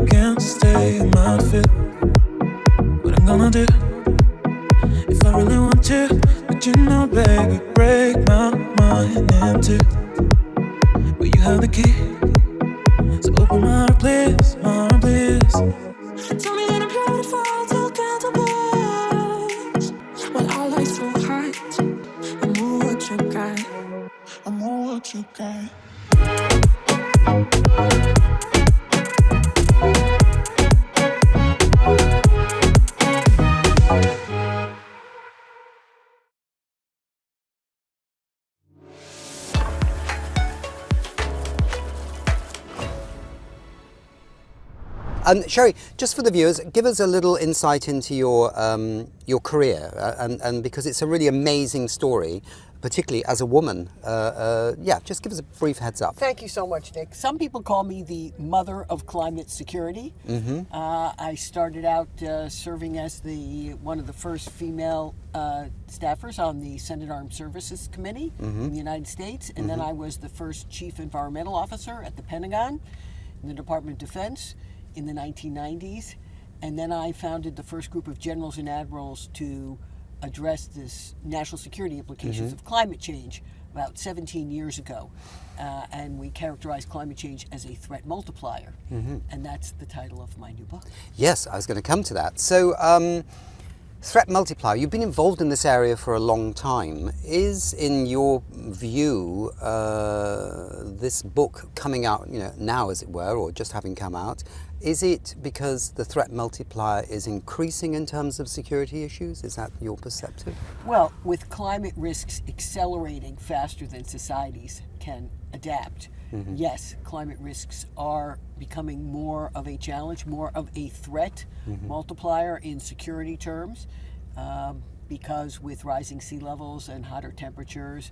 can't stay in my fit. What I'm gonna do if I really want to? But you know, baby, break my mind in two. But you have the key, so open my heart, please, my heart, please. Tell me that I'm beautiful till counterparts. When our lights so high, I'm all what you got. I'm all what you got. Sherri, just for the viewers, give us a little insight into your career, and because it's a really amazing story, particularly as a woman. Yeah, just give us a brief heads up. Thank you so much, Nick. Some people call me the mother of climate security. I started out serving as one of the first female staffers on the Senate Armed Services Committee in the United States, and then I was the first chief environmental officer at the Pentagon in the Department of Defense in the 1990s, and then I founded the first group of generals and admirals to address this national security implications of climate change about 17 years ago, and we characterize climate change as a threat multiplier, and that's the title of my new book. Yes, I was going to come to that. So, threat multiplier, you've been involved in this area for a long time. Is, in your view, this book coming out, now as it were, or just having come out, is it because the threat multiplier is increasing in terms of security issues? Is that your perspective? Well, with climate risks accelerating faster than societies can adapt, yes, climate risks are becoming more of a challenge, more of a threat multiplier in security terms, because with rising sea levels and hotter temperatures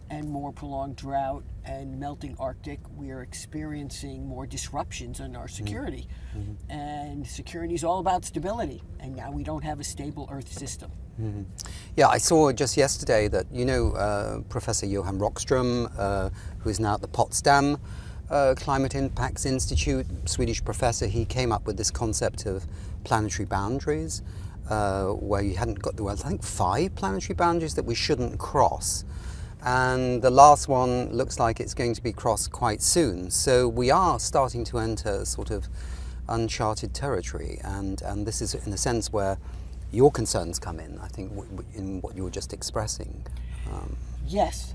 and more prolonged drought and melting Arctic, we are experiencing more disruptions in our security. And security is all about stability, and now we don't have a stable Earth system. Yeah, I saw just yesterday that, Professor Johan Rockström, who is now at the Potsdam Climate Impacts Institute, Swedish professor, he came up with this concept of planetary boundaries, where you hadn't got, I think, 5 planetary boundaries that we shouldn't cross. And the last one looks like it's going to be crossed quite soon. So we are starting to enter sort of uncharted territory, and this is in a sense where your concerns come in, I think, in what you were just expressing. Yes,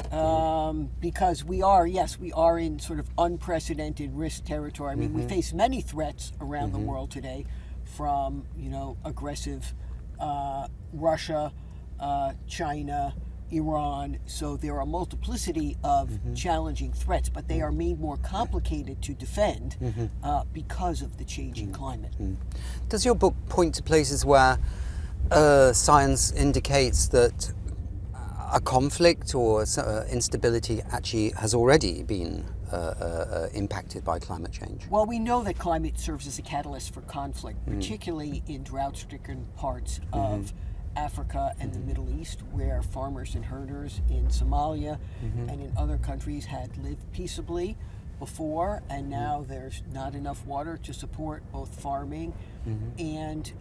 because we are in sort of unprecedented risk territory. I mean, we face many threats around the world today, from aggressive Russia, China, Iran. So there are a multiplicity of challenging threats, but they are made more complicated to defend because of the changing climate. Does your book point to places where science indicates that a conflict or instability actually has already been impacted by climate change? Well, we know that climate serves as a catalyst for conflict, particularly in drought-stricken parts of Africa and the Middle East, where farmers and herders in Somalia and in other countries had lived peaceably before, and now there's not enough water to support both farming and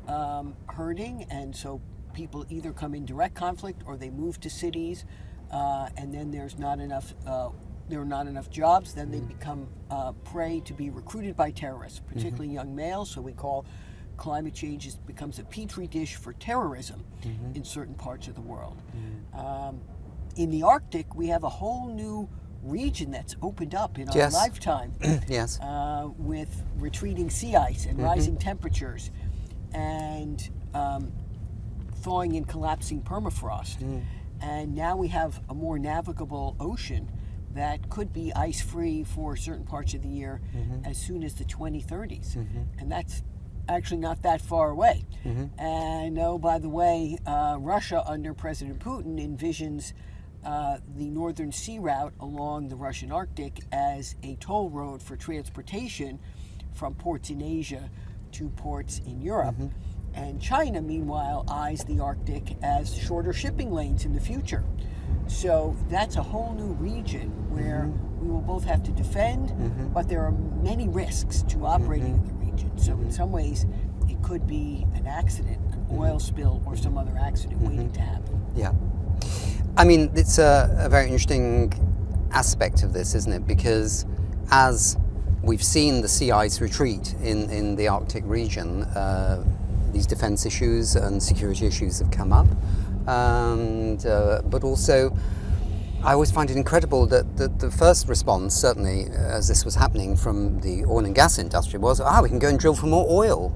herding, and so people either come in direct conflict or they move to cities, and then there are not enough jobs. Then they become prey to be recruited by terrorists, particularly young males. So we call climate change becomes a petri dish for terrorism in certain parts of the world. In the Arctic, we have a whole new region that's opened up in our lifetime. Yes. With retreating sea ice and rising temperatures and thawing and collapsing permafrost. And now we have a more navigable ocean that could be ice-free for certain parts of the year as soon as the 2030s. And that's actually not that far away. And by the way, Russia under President Putin envisions the northern sea route along the Russian Arctic as a toll road for transportation from ports in Asia to ports in Europe. And China, meanwhile, eyes the Arctic as shorter shipping lanes in the future. So that's a whole new region where we will both have to defend, but there are many risks to operating in the region. region. So in some ways, it could be an accident, an oil spill, or some other accident waiting to happen. Yeah. I mean, it's a very interesting aspect of this, isn't it? Because as we've seen the sea ice retreat in the Arctic region, these defense issues and security issues have come up. And but also, I always find it incredible that the first response, certainly as this was happening from the oil and gas industry, was, we can go and drill for more oil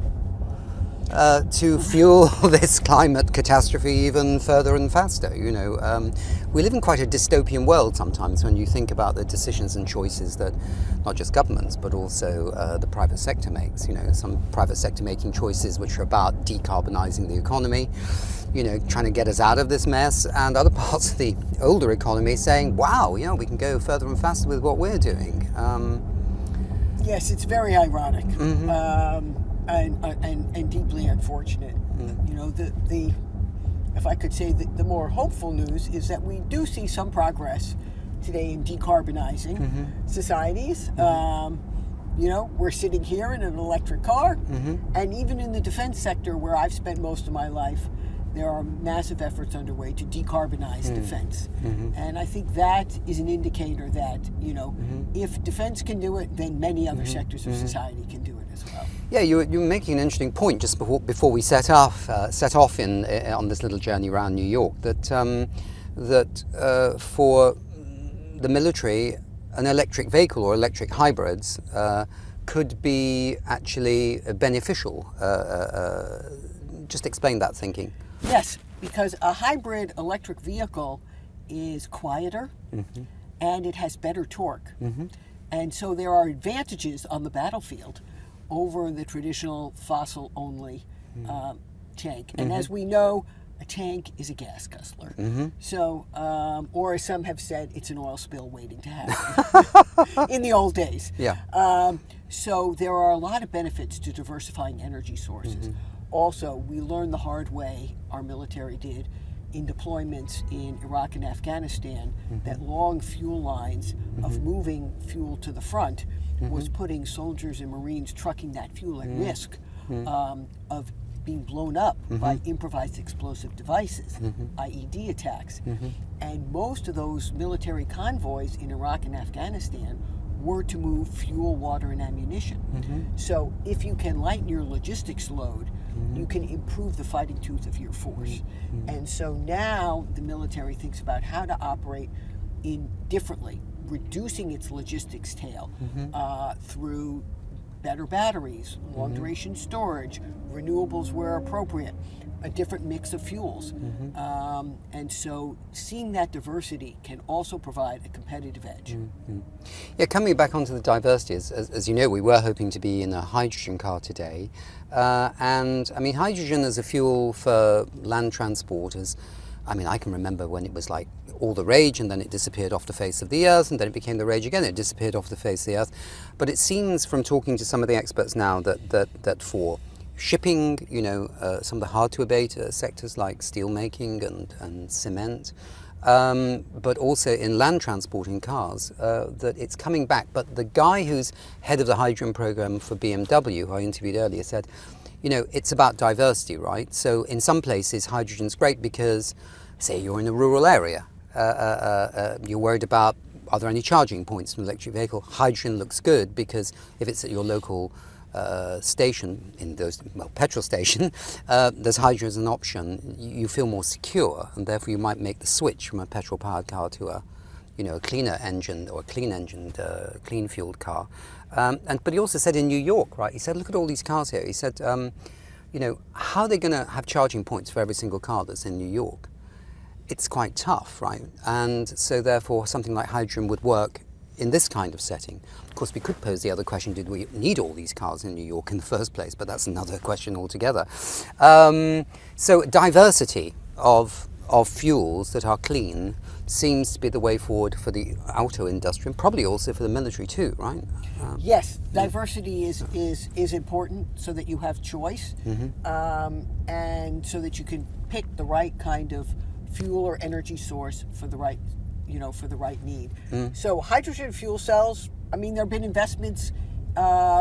to fuel this climate catastrophe even further and faster. We live in quite a dystopian world sometimes when you think about the decisions and choices that not just governments but also the private sector makes. Some private sector making choices which are about decarbonising the economy, trying to get us out of this mess, and other parts of the older economy saying, wow, we can go further and faster with what we're doing. Yes, it's very ironic. And deeply unfortunate. If I could say the more hopeful news is that we do see some progress today in decarbonizing societies. We're sitting here in an electric car, and even in the defense sector where I've spent most of my life, there are massive efforts underway to decarbonize defense. And I think that is an indicator that, if defense can do it, then many other sectors of society can do it as well. Yeah, you're making an interesting point just before we set off on this little journey around New York, that for the military, an electric vehicle or electric hybrids could be actually beneficial. Just explain that thinking. Yes, because a hybrid electric vehicle is quieter and it has better torque. And so there are advantages on the battlefield over the traditional fossil-only tank. And as we know, a tank is a gas guzzler. So, or as some have said, it's an oil spill waiting to happen in the old days. Yeah. So there are a lot of benefits to diversifying energy sources. Also, we learned the hard way, our military did, in deployments in Iraq and Afghanistan, that long fuel lines of moving fuel to the front was putting soldiers and Marines trucking that fuel at risk of being blown up by improvised explosive devices, IED attacks. And most of those military convoys in Iraq and Afghanistan were to move fuel, water, and ammunition. So if you can lighten your logistics load, you can improve the fighting tooth of your force. And so now the military thinks about how to operate differently, reducing its logistics tail through better batteries, long duration storage, renewables where appropriate, a different mix of fuels. And so seeing that diversity can also provide a competitive edge. Yeah, coming back onto the diversity, as you know, we were hoping to be in a hydrogen car today. And I mean, hydrogen as a fuel for land transport I can remember when it was like all the rage, and then it disappeared off the face of the earth, and then it became the rage again, it disappeared off the face of the earth. But it seems from talking to some of the experts now that for shipping, some of the hard to abate sectors like steel making and cement, but also in land transport in cars, that it's coming back. But the guy who's head of the hydrogen program for BMW, who I interviewed earlier, said, it's about diversity, right? So in some places, hydrogen's great because, say, you're in a rural area. You're worried about, are there any charging points for an electric vehicle? Hydrogen looks good because if it's at your local station, petrol station, there's hydrogen as an option. You feel more secure, and therefore you might make the switch from a petrol-powered car to a cleaner engine or a clean-engined, clean-fueled car. But he also said in New York, right? He said, look at all these cars here. He said, how are they going to have charging points for every single car that's in New York? It's quite tough, right? And so therefore something like hydrogen would work in this kind of setting. Of course, we could pose the other question, did we need all these cars in New York in the first place? But that's another question altogether. So diversity of fuels that are clean seems to be the way forward for the auto industry, and probably also for the military too, right? Yes, diversity is important so that you have choice, and so that you can pick the right kind of fuel or energy source for the right need. So hydrogen fuel cells, there have been investments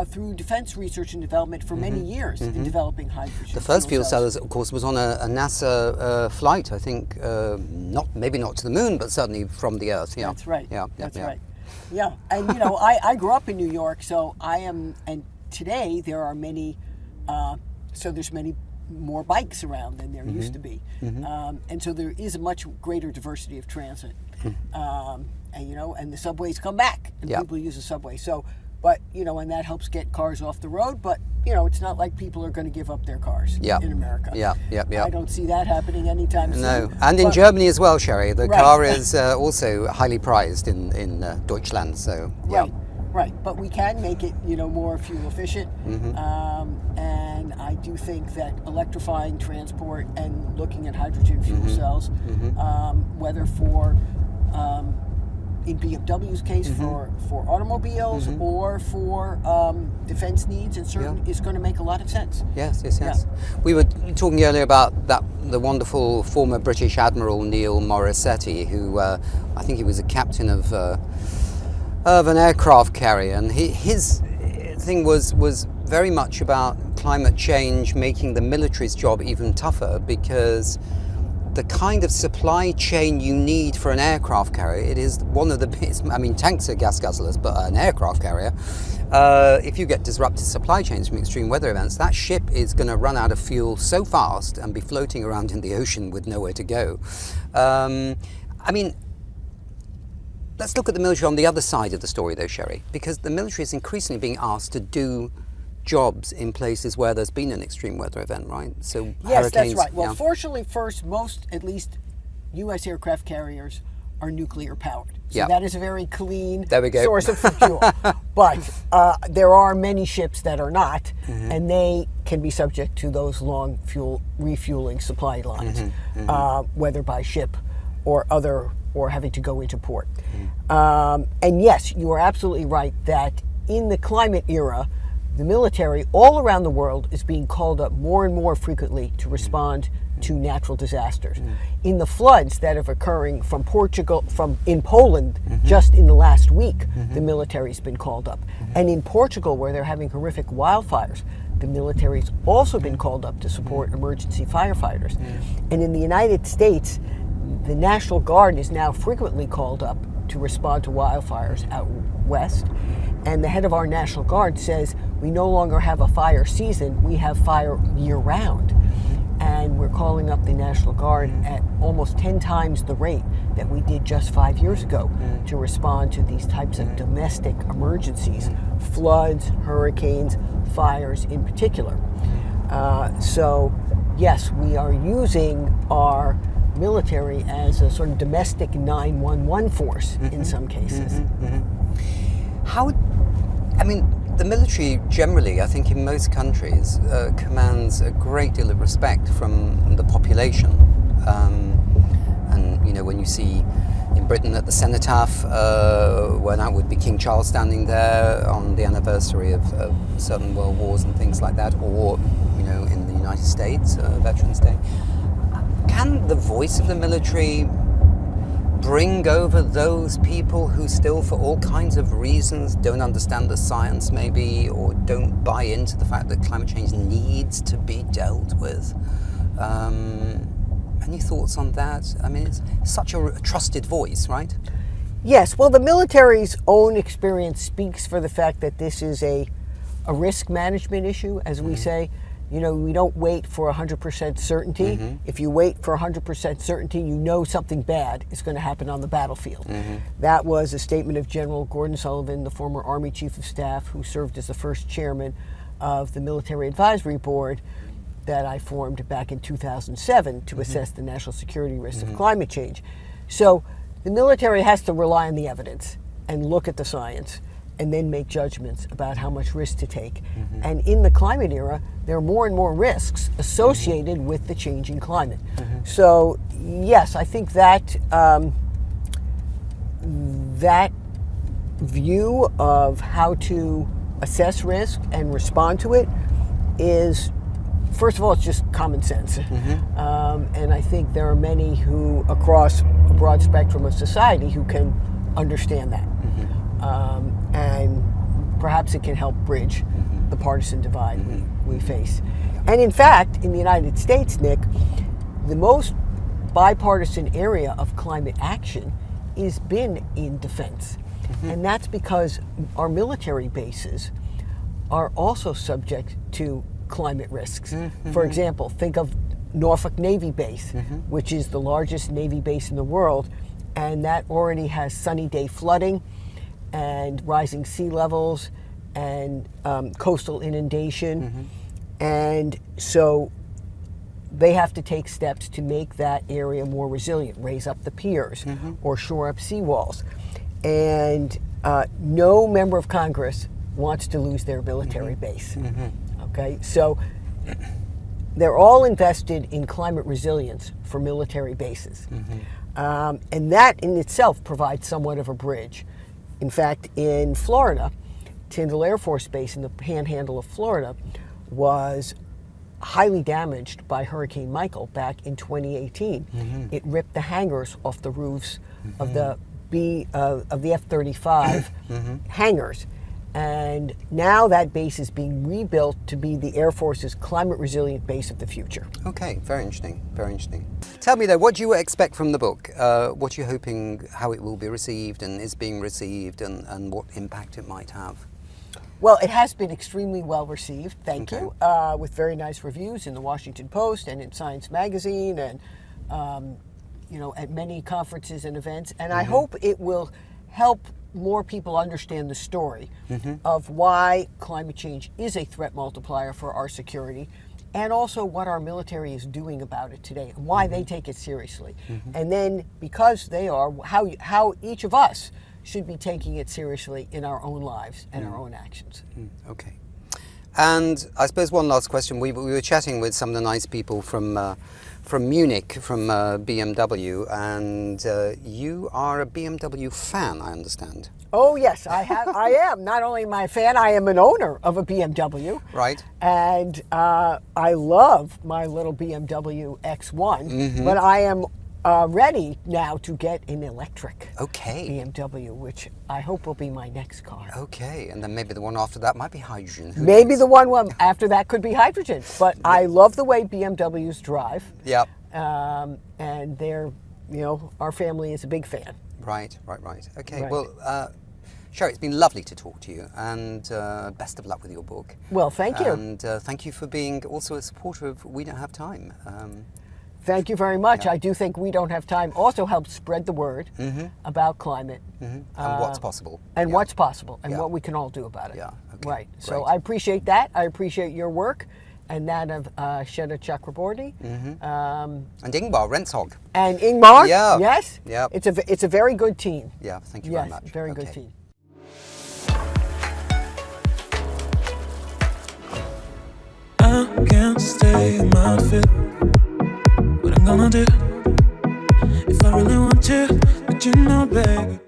through defense research and development for many years in developing hydrogen. The first fuel cells, of course, was on a NASA flight, I think, maybe not to the moon, but certainly from the Earth. Yeah. That's right. Yeah. That's right. Yeah, and I grew up in New York, so and today there are many, so there's many more bikes around than there used to be, and so there is a much greater diversity of transit, and the subways come back, and people use the subway. So, but and that helps get cars off the road. But it's not like people are going to give up their cars in America. Yeah. I don't see that happening anytime soon. No, and in Germany as well, Sherri. The car is also highly prized in Deutschland. So Right, but we can make it, more fuel efficient, and I do think that electrifying transport and looking at hydrogen fuel cells, whether for in BMW's case for automobiles or for defense needs, and certain is going to make a lot of sense. Yes. We were talking earlier about the wonderful former British Admiral Neil Morissetti, who I think he was a captain of an aircraft carrier, and his thing was very much about climate change making the military's job even tougher, because the kind of supply chain you need for an aircraft carrier, it is one of the biggest. I mean, tanks are gas guzzlers, but an aircraft carrier, if you get disrupted supply chains from extreme weather events, that ship is going to run out of fuel so fast and be floating around in the ocean with nowhere to go. Let's look at the military on the other side of the story, though, Sherri, because the military is increasingly being asked to do jobs in places where there's been an extreme weather event, right? So yes, that's right. Well, fortunately, most, at least, U.S. aircraft carriers are nuclear powered. So that is a very clean source of fuel. But there are many ships that are not, and they can be subject to those long refueling supply lines, whether by ship or having to go into port. And yes, you are absolutely right that in the climate era, the military all around the world is being called up more and more frequently to respond to natural disasters. In the floods that are occurring in Poland just in the last week, the military's been called up. And in Portugal, where they're having horrific wildfires, the military's also been called up to support emergency firefighters. And in the United States, the National Guard is now frequently called up to respond to wildfires out west. And the head of our National Guard says, we no longer have a fire season, we have fire year-round. And we're calling up the National Guard at almost 10 times the rate that we did just 5 years ago to respond to these types of domestic emergencies, floods, hurricanes, fires in particular. So yes, we are using our military as a sort of domestic 911 force in some cases. The military generally, I think in most countries, commands a great deal of respect from the population. When you see in Britain at the Cenotaph, when that would be King Charles standing there on the anniversary of certain world wars and things like that, or in the United States, Veterans Day. Can the voice of the military bring over those people who still, for all kinds of reasons, don't understand the science maybe, or don't buy into the fact that climate change needs to be dealt with? Any thoughts on that? I mean, it's such a trusted voice, right? Yes, well, the military's own experience speaks for the fact that this is a risk management issue, as we say. We don't wait for 100% certainty. If you wait for 100% certainty, something bad is going to happen on the battlefield. That was a statement of General Gordon Sullivan, the former Army Chief of Staff, who served as the first chairman of the Military Advisory Board that I formed back in 2007 to assess the national security risks of climate change. So the military has to rely on the evidence and look at the science and then make judgments about how much risk to take. And in the climate era, there are more and more risks associated with the changing climate. So yes, I think that that view of how to assess risk and respond to it is, first of all, it's just common sense. And I think there are many who, across a broad spectrum of society, who can understand that. And perhaps it can help bridge the partisan divide we face. And in fact, in the United States, Nick, the most bipartisan area of climate action has been in defense. And that's because our military bases are also subject to climate risks. For example, think of Norfolk Navy Base, which is the largest Navy base in the world, and that already has sunny day flooding and rising sea levels and coastal inundation. And so they have to take steps to make that area more resilient, raise up the piers or shore up seawalls. And no member of Congress wants to lose their military base. Okay, so they're all invested in climate resilience for military bases. And that in itself provides somewhat of a bridge. In fact, in Florida, Tyndall Air Force Base in the panhandle of Florida was highly damaged by Hurricane Michael back in 2018. It ripped the hangars off the roofs of the F-35 hangars. And now that base is being rebuilt to be the Air Force's climate resilient base of the future. Okay, very interesting, very interesting. Tell me though, what do you expect from the book? What are you hoping, how it will be received and is being received, and what impact it might have? Well, it has been extremely well received, thank you, with very nice reviews in the Washington Post and in Science Magazine and at many conferences and events. And I hope it will help more people understand the story of why climate change is a threat multiplier for our security, and also what our military is doing about it today and why they take it seriously. And then, because they are, how each of us should be taking it seriously in our own lives and our own actions. Okay. And I suppose one last question. We were chatting with some of the nice people from Munich, from BMW, and you are a BMW fan, I understand. Oh yes, I am. Not only am I a fan, I am an owner of a BMW. Right. And I love my little BMW X1, but I am ready now to get an electric BMW, which I hope will be my next car. Okay, and then maybe the one after that might be hydrogen. Maybe the one after that could be hydrogen. But I love the way BMWs drive. Yep. And they're, our family is a big fan. Right. Okay, Right. well, Sherri, it's been lovely to talk to you, and best of luck with your book. Well, thank you. And thank you for being also a supporter of We Don't Have Time. Thank you very much. I do think We Don't Have Time also helps spread the word about climate. And what's possible. And what's possible, and what we can all do about it. Yeah, okay. Right. So Great. I appreciate that. I appreciate your work and that of Sweta Chakraborty. And Ingvar Renshog. And Ingmar. Yeah. Yes. Yeah. It's a very good team. Yeah, thank you Yes, very much. very good team. I can't stay in my fit. What I'm gonna do if I really want to, but baby.